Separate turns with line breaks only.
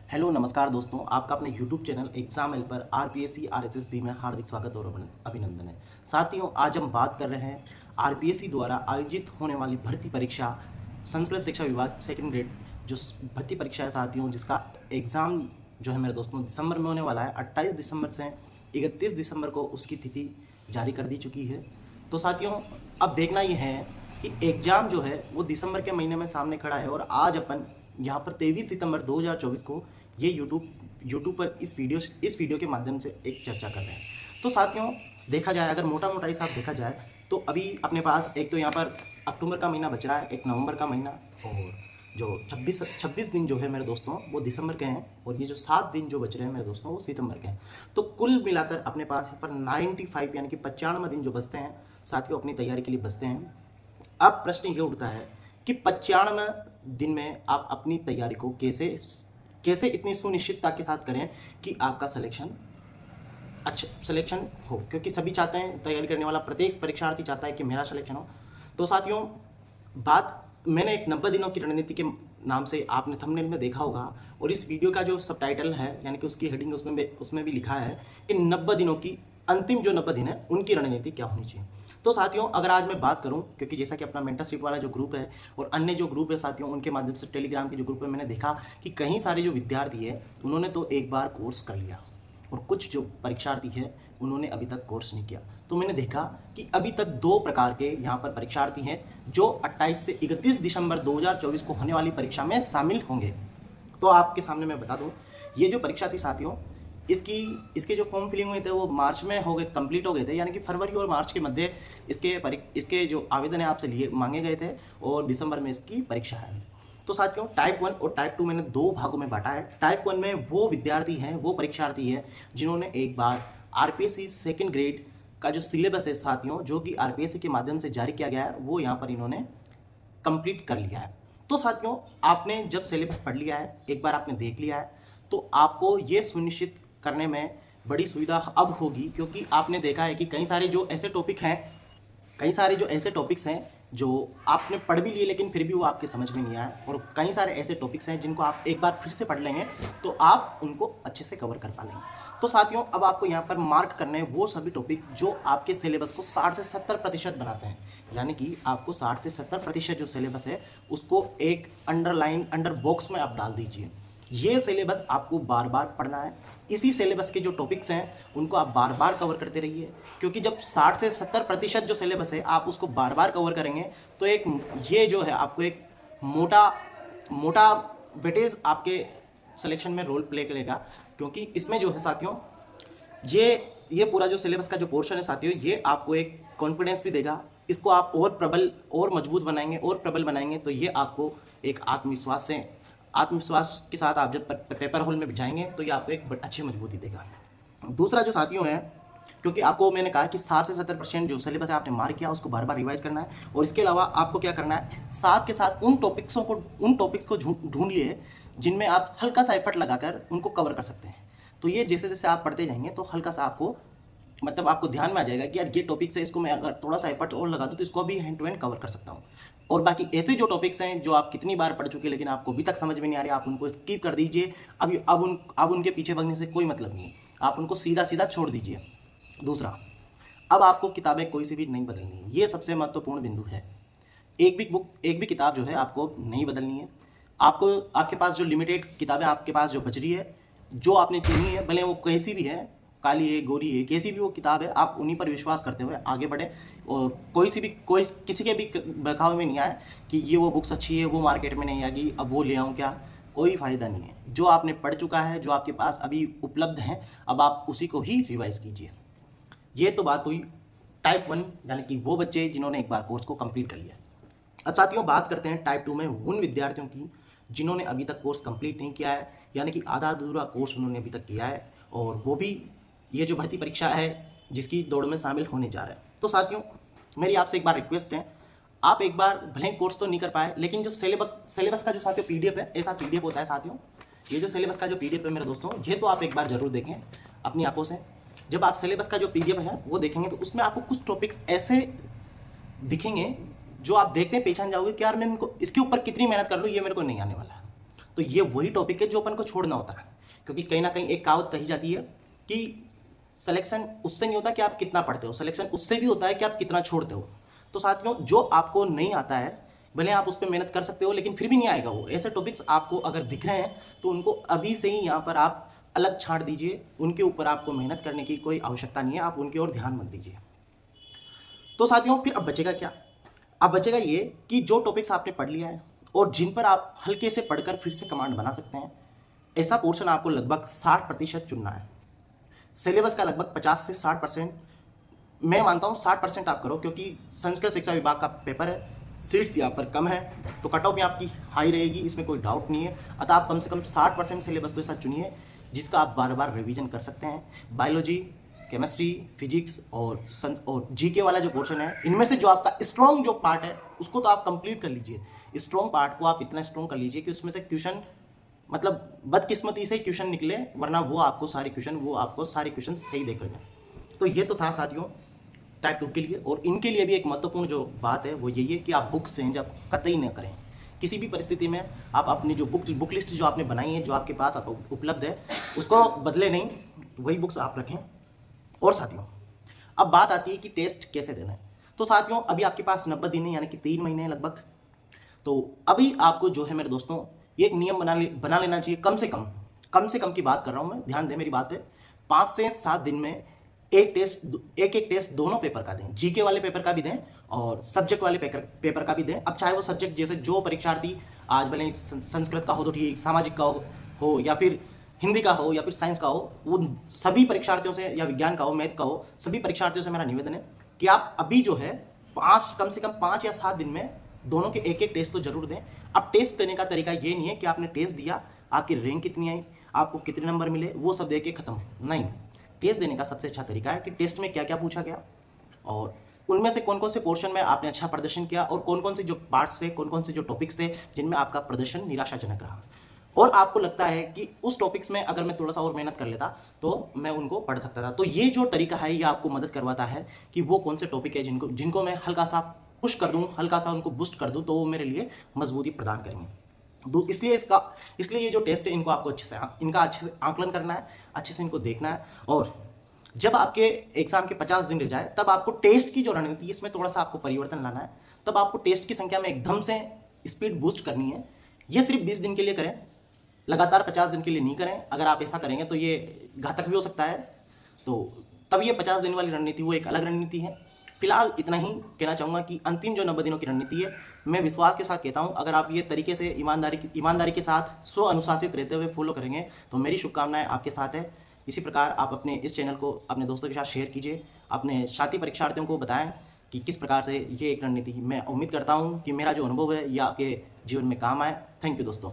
Hello नमस्कार दोस्तों, आपका अपने यूट्यूब चैनल एग्जाम एल पर आरपीएससी आरएसएसबी में हार्दिक स्वागत और अभिनंदन है। साथियों, आज हम बात कर रहे हैं आरपीएससी द्वारा आयोजित होने वाली भर्ती परीक्षा संस्कृत शिक्षा विभाग सेकंड ग्रेड जो भर्ती परीक्षा है साथियों, जिसका एग्ज़ाम जो है मेरे दोस्तों दिसंबर में होने वाला है। 28 दिसंबर से 31 दिसंबर को उसकी तिथि जारी कर दी चुकी है। तो साथियों, अब देखना ये है कि एग्ज़ाम जो है वो दिसंबर के महीने में सामने खड़ा है और आज अपन यहाँ पर 23 सितंबर 2024 को ये यूट्यूब पर इस वीडियो के माध्यम से एक चर्चा कर रहे हैं। तो साथियों, देखा जाए अगर मोटा मोटा हिसाब देखा जाए तो अभी अपने पास एक तो यहाँ पर अक्टूबर का महीना बच रहा है, एक नवंबर का महीना, और जो 26 दिन जो है मेरे दोस्तों वो दिसंबर के हैं, और ये जो 7 दिन जो बच रहे हैं मेरे दोस्तों वो सितंबर के हैं। तो कुल मिलाकर अपने पास यहाँ पर 95 यानी कि 95 दिन जो बचते हैं साथियों अपनी तैयारी के लिए बचते हैं। अब प्रश्न ये उठता है कि 95 दिन में आप अपनी तैयारी को कैसे इतनी सुनिश्चितता के साथ करें कि आपका अच्छा सिलेक्शन हो, क्योंकि सभी चाहते हैं, तैयारी करने वाला प्रत्येक परीक्षार्थी चाहता है कि मेरा सिलेक्शन हो। तो साथियों, मैंने एक 90 दिनों की रणनीति के नाम से आपने थंबनेल में देखा होगा, और इस वीडियो का जो सबटाइटल है यानी कि उसकी हेडिंग उसमें भी लिखा है कि 90 दिनों की अंतिम जो 90 दिन है उनकी रणनीति क्या होनी चाहिए। तो साथियों, अगर आज मैं बात करूं, क्योंकि जैसा कि अपना मेंटरशिप वाला जो ग्रुप है और अन्य जो ग्रुप है साथियों, उनके माध्यम से टेलीग्राम के जो ग्रुप है, मैंने देखा कि कई सारे जो विद्यार्थी है उन्होंने तो एक बार कोर्स कर लिया और कुछ जो परीक्षार्थी है उन्होंने अभी तक कोर्स नहीं किया। तो मैंने देखा कि अभी तक 2 प्रकार के यहाँ पर परीक्षार्थी हैं जो 28 से 31 दिसंबर 2024 को होने वाली परीक्षा में शामिल होंगे। तो आपके सामने मैं बता दूं, ये जो परीक्षा थी साथियों, इसके जो फॉर्म फिलिंग हुए थे वो मार्च में हो गए, कंप्लीट हो गए थे, यानी कि फरवरी और मार्च के मध्य इसके जो आवेदन है आपसे लिए मांगे गए थे, और दिसंबर में इसकी परीक्षा है। तो साथियों, टाइप 1 और टाइप 2 मैंने 2 भागों में बांटा है। टाइप 1 में वो विद्यार्थी हैं, वो परीक्षार्थी हैं जिन्होंने एक बार आरपीएससी सेकंड ग्रेड का जो सिलेबस है साथियों, जो कि आरपीएससी के माध्यम से जारी किया गया है, वो यहाँ पर इन्होंने कंप्लीट कर लिया है। तो साथियों, आपने जब सिलेबस पढ़ लिया है, एक बार आपने देख लिया है, तो आपको ये सुनिश्चित करने में बड़ी सुविधा अब होगी, क्योंकि आपने देखा है कि कई सारे जो ऐसे टॉपिक्स हैं जो आपने पढ़ भी लिए लेकिन फिर भी वो आपके समझ में नहीं आए, और कई सारे ऐसे टॉपिक्स हैं जिनको आप एक बार फिर से पढ़ लेंगे तो आप उनको अच्छे से कवर कर पाएंगे। तो साथियों, अब आपको यहाँ पर मार्क करने हैं वो सभी टॉपिक जो आपके सिलेबस को 60 से 70% बनाते हैं, यानी कि आपको 60 से 70% जो सिलेबस है उसको एक अंडर बॉक्स में आप डाल दीजिए। ये सिलेबस आपको बार बार पढ़ना है। इसी सिलेबस के जो टॉपिक्स हैं उनको आप बार बार कवर करते रहिए, क्योंकि जब 60 से 70% जो सिलेबस है आप उसको बार बार कवर करेंगे तो ये जो है आपको एक मोटा वेटेज आपके सिलेक्शन में रोल प्ले करेगा। क्योंकि इसमें जो है साथियों, ये पूरा जो सिलेबस का जो पोर्शन है साथियों, ये आपको एक कॉन्फिडेंस भी देगा। इसको आप और प्रबल और मजबूत बनाएंगे और प्रबल बनाएंगे तो ये आपको एक आत्मविश्वास के साथ आप जब पेपर हॉल में जाएंगे तो ये आपको एक अच्छी मजबूती देगा। दूसरा जो साथियों है, क्योंकि आपको मैंने कहा कि 60 से 70% जो सिलेबस है आपने मार्क किया उसको बार बार रिवाइज करना है, और इसके अलावा आपको क्या करना है, साथ के साथ उन टॉपिक्स को ढूंढिए जिनमें आप हल्का सा एफर्ट लगाकर उनको कवर कर सकते हैं। तो ये जैसे जैसे आप पढ़ते जाएंगे तो हल्का सा आपको ध्यान में आ जाएगा कि यार ये टॉपिक्स है, इसको मैं अगर थोड़ा सा एफर्ट और लगा दूँ तो इसको भी हैंड टू हैंड कवर कर सकता हूँ। और बाकी ऐसे जो टॉपिक्स हैं जो आप कितनी बार पढ़ चुके लेकिन आपको अभी तक समझ में नहीं आ रहे, आप उनको स्किप कर दीजिए। अब उनके पीछे भागने से कोई मतलब नहीं है, आप उनको सीधा छोड़ दीजिए। दूसरा, अब आपको किताबें कोई सी भी नहीं बदलनी है, ये सबसे महत्वपूर्ण बिंदु है। एक भी किताब जो है आपको नहीं बदलनी है। आपके पास जो लिमिटेड किताबें आपके पास जो बच रही है, जो आपने चुनी है, भले वो कैसी भी है, काली है, गोरी है, कैसी भी वो किताब है, आप उन्हीं पर विश्वास करते हुए आगे बढ़े, और किसी के भी बहकावे में नहीं आए कि ये वो बुक्स अच्छी है, वो मार्केट में नहीं आएगी, अब वो ले आऊँ क्या, कोई फ़ायदा नहीं है। जो आपने पढ़ चुका है, जो आपके पास अभी उपलब्ध है, अब आप उसी को ही रिवाइज कीजिए। ये तो बात हुई टाइप 1 यानी कि वो बच्चे जिन्होंने एक बार कोर्स को कंप्लीट कर लिया। अब साथियों, बात करते हैं टाइप 2 में उन विद्यार्थियों की जिन्होंने अभी तक कोर्स कंप्लीट नहीं किया है, यानी कि आधा अधूरा कोर्स उन्होंने अभी तक किया है, और वो भी ये जो भर्ती परीक्षा है जिसकी दौड़ में शामिल होने जा रहा है। तो साथियों, मेरी आपसे एक बार रिक्वेस्ट है, आप एक बार भले कोर्स तो नहीं कर पाए लेकिन जो सिलेबस का जो साथियों पीडीएफ है, ऐसा पीडीएफ होता है साथियों, ये जो सिलेबस का जो पीडीएफ है मेरे दोस्तों, ये तो आप एक बार जरूर देखें अपनी आंखों से। जब आप सिलेबस का जो पीडीएफ है वो देखेंगे तो उसमें आपको कुछ टॉपिक्स ऐसे दिखेंगे जो आप देखते हैं पहचान जाओगे कि यार मैं इसके ऊपर कितनी मेहनत कर लूँ, ये मेरे को नहीं आने वाला है। तो ये वही टॉपिक है जो अपन को छोड़ना होता है, क्योंकि कहीं ना कहीं एक कहावत कही जाती है कि सिलेक्शन उससे नहीं होता कि आप कितना पढ़ते हो, सिलेक्शन उससे भी होता है कि आप कितना छोड़ते हो। तो साथियों, जो आपको नहीं आता है भले आप उस पर मेहनत कर सकते हो, लेकिन फिर भी नहीं आएगा वो। ऐसे टॉपिक्स आपको अगर दिख रहे हैं तो उनको अभी से ही यहाँ पर आप अलग छांट दीजिए, उनके ऊपर आपको मेहनत करने की कोई आवश्यकता नहीं है, आप उनकी ओर ध्यान मत दीजिए। तो साथियों, फिर अब बचेगा क्या? अब बचेगा ये कि जो टॉपिक्स आपने पढ़ लिया है और जिन पर आप हल्के से पढ़कर फिर से कमांड बना सकते हैं, ऐसा पोर्शन आपको लगभग 60% चुनना है। सिलेबस का लगभग 50 से 60%, मैं मानता हूँ 60% आप करो, क्योंकि संस्कृत शिक्षा विभाग का पेपर है, सीट्स यहाँ पर कम है, तो कट ऑफ भी आपकी हाई रहेगी, इसमें कोई डाउट नहीं है। अतः आप कम से कम 60% सिलेबस तो ऐसा चुनिए जिसका आप बार बार रिवीजन कर सकते हैं। बायोलॉजी, केमिस्ट्री, फिजिक्स और जीके वाला जो पोर्शन है, इनमें से जो आपका स्ट्रॉन्ग जो पार्ट है उसको तो आप कंप्लीट कर लीजिए। स्ट्रॉन्ग पार्ट को आप इतना स्ट्रॉन्ग कर लीजिए कि उसमें से क्वेश्चन, मतलब बदकिस्मती से क्वेश्चन निकले, वरना वो आपको सारे क्वेश्चन सही देकर जाए। तो ये तो था साथियों टाइप 2 के लिए। और इनके लिए भी एक महत्वपूर्ण जो बात है वो यही है कि आप बुक चेंज आप कतई न करें। किसी भी परिस्थिति में आप अपनी जो बुक लिस्ट जो आपने बनाई है, जो आपके पास उपलब्ध है, उसको बदले नहीं, वही बुक्स आप रखें। और साथियों, अब बात आती है कि टेस्ट कैसे देना है। तो साथियों, अभी आपके पास 90 दिन है, यानी कि 3 महीने हैं लगभग। तो अभी आपको जो है मेरे दोस्तों, ये एक नियम बना लेना चाहिए। कम से कम की बात कर रहा हूं मैं, ध्यान दें मेरी बात पे। 5 से 7 दिन में एक टेस्ट दोनों पेपर का दें, जीके वाले पेपर का भी दें और सब्जेक्ट वाले पेपर का भी दें। अब चाहे वो सब्जेक्ट जैसे जो परीक्षार्थी आज भले संस्कृत का हो तो ठीक, सामाजिक का हो या फिर हिंदी का हो या फिर साइंस का हो, वो सभी परीक्षार्थियों से, या विज्ञान का हो, मैथ का हो, सभी परीक्षार्थियों से मेरा निवेदन है कि आप अभी जो है कम से कम 5 या 7 दिन में दोनों के एक टेस्ट तो जरूर दें। अब टेस्ट देने का तरीका ये नहीं है कि आपने टेस्ट दिया, आपकी रैंक कितनी आई, आपको कितने नंबर मिले, वो सब दे के खत्म। नहीं, टेस्ट देने का सबसे अच्छा तरीका है कि टेस्ट में क्या क्या पूछा गया और उनमें से कौन कौन से पोर्शन में आपने अच्छा प्रदर्शन किया और कौन कौन से जो पार्ट्स थे, कौन कौन से जो टॉपिक्स थे जिनमें आपका प्रदर्शन निराशाजनक रहा, और आपको लगता है कि उस टॉपिक्स में अगर मैं थोड़ा सा और मेहनत कर लेता तो मैं उनको पढ़ सकता था। तो ये जो तरीका है ये आपको मदद करवाता है कि वो कौन से टॉपिक है जिनको मैं हल्का सा पुश कर दूं, हल्का सा उनको बूस्ट कर दूं, तो वो मेरे लिए मजबूती प्रदान करेंगे। इसलिए ये जो टेस्ट है इनको आपको अच्छे से आकलन करना है, अच्छे से इनको देखना है। और जब आपके एग्जाम के 50 दिन रह जाए, तब आपको टेस्ट की जो रणनीति है इसमें थोड़ा सा आपको परिवर्तन लाना है। तब आपको टेस्ट की संख्या में एकदम से स्पीड बूस्ट करनी है। ये सिर्फ 20 दिन के लिए करें, लगातार 50 दिन के लिए नहीं करें। अगर आप ऐसा करेंगे तो ये घातक भी हो सकता है। तो तब ये 50 दिन वाली रणनीति वो एक अलग रणनीति है। फिलहाल इतना ही कहना चाहूँगा कि अंतिम जो 90 दिनों की रणनीति है, मैं विश्वास के साथ कहता हूँ, अगर आप ये तरीके से ईमानदारी के साथ स्व अनुशासित रहते हुए फॉलो करेंगे तो मेरी शुभकामनाएं आपके साथ है। इसी प्रकार आप अपने इस चैनल को अपने दोस्तों के साथ शेयर कीजिए, अपने साथी परीक्षार्थियों को बताएं कि किस प्रकार से ये एक रणनीति। मैं उम्मीद करता हूँ कि मेरा जो अनुभव है ये आपके जीवन में काम आए। थैंक यू दोस्तों।